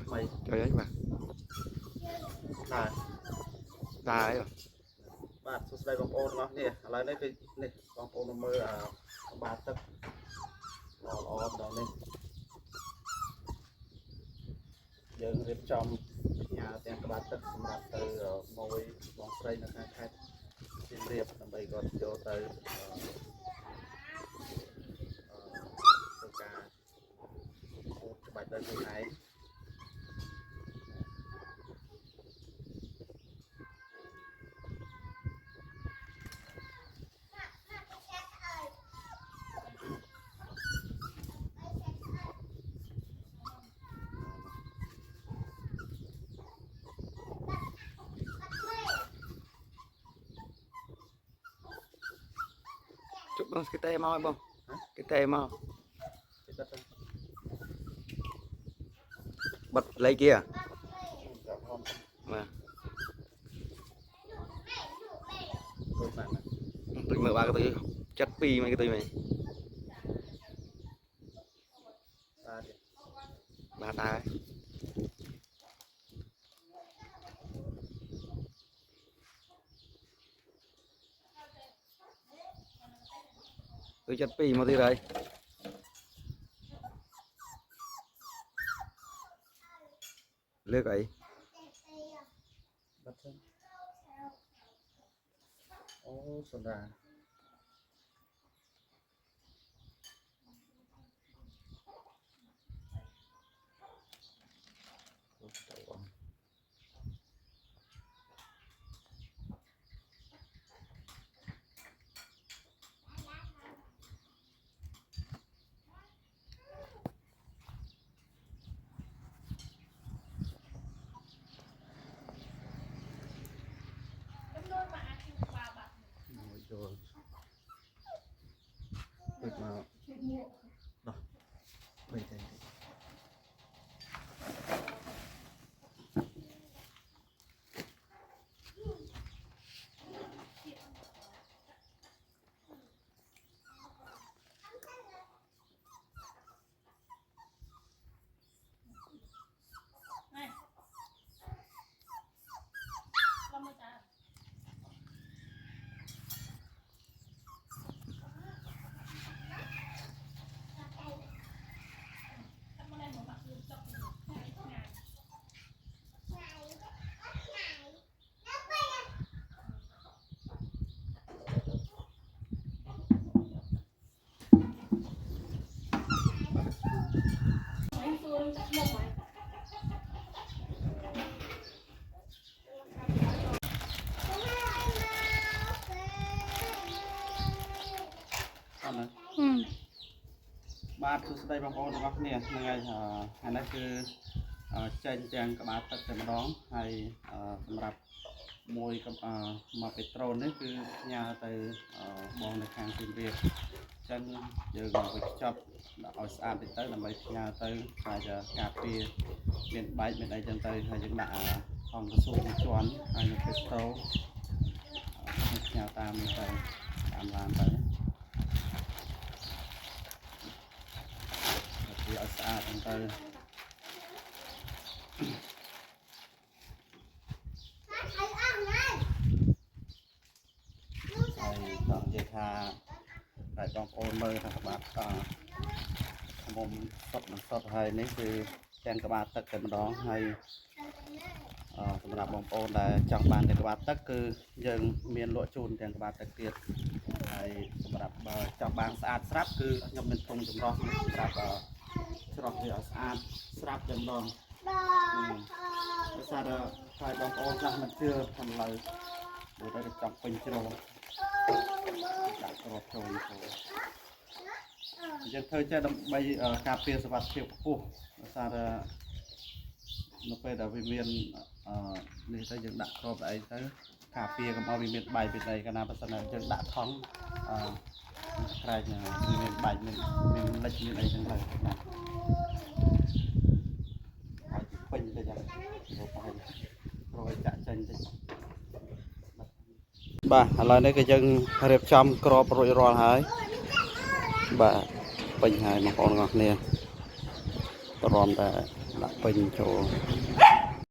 mày chơi ấy mà là đa ấy rồi bạn số đây bóng ôn nó nè lấy đây cái nè bóng ôn nó mới là ba tấc ôn đó nè giờ việc trong nhà tiền các bạn tấcសម្រាប់ទៅមួយបងស្រីនៅខាងខេត្តសៀមរាបដើម្បីគាត់ចូលទៅធ្វើការខូចច្បាច់ដោយខ្លួនឯងchúc nó cái tê mau hay không cái tê mau bật lấy kia mà tôi mở ba cái túi chất pi mấy cái túi này ba ta tôi chất pi mà đi đây lướt ấy ô sồn ra rồi việc mà đó bây giờបាទសួស្តីបងប្អូនទាំងអស់គ្នាថ្ងៃនេះគឺចេញទាំងក្បាលទឹកតែម្ដងហើយសម្រាប់មួយមកពេត្រូននេះគឺផ្ញើទៅបងនៅខាងសៀមរាបអញ្ចឹងយើងមកវិចប់ដាក់ឲ្យស្អាតទៅដើម្បីផ្ញើទៅអាចការពារមានបែកមានអីចឹងទៅហើយយើងដាក់អង្គកស៊ូមួយជាន់ហើយនៅពេត្រូផ្ញើតាមនេះទៅតាមឡានទៅវាឲ្យស្អាតហ្នឹងទៅហើយចង់និយាយថាតែបងប្អូនមើលថាក្បាលមុំសុតនឹងសុតហើយនេះគឺទាំងក្បាលទឹកតែម្ដងហើយសម្រាប់បងប្អូនដែលចង់បានតែក្បាលទឹកគឺយើងមានលក់ជូនទាំងក្បាលទឹកទៀតហើយសម្រាប់បើចង់បានស្អាតស្រាប់គឺខ្ញុំមានធុងចម្រោះសម្រាប់ច្រោះវាឲ្យស្អាតស្រាប់តែម្ដងដោយសារតែបងប្អូនខ្លះមិនជឿខាងលើព្រោះតែចង់ពេញជ្រោះដាក់ច្រោះចូលយើងធ្វើចេះដើម្បីការពារសុវត្ថិភាពខ្ពស់ដោយសារតែនៅពេលដែលវាមាននេះទៅយើងដាក់គ្រាប់អីទៅការពារកុំឲ្យវាមានបែកពីដីកាលណាបើសិនតែយើងដាក់ថង់ក្រែងវាមានបែកមានលិចមានអីចឹងទៅហើយពេញទៅយ៉ាងទៅបាយរយចាក់ចេញទៅបាទឥឡូវនេះគឺយើងរៀបចំក្របរួចរាល់ហើយបាទពេញហើយបងប្អូនទាំងអស់គ្នា รอมแต่ละเป็นโจ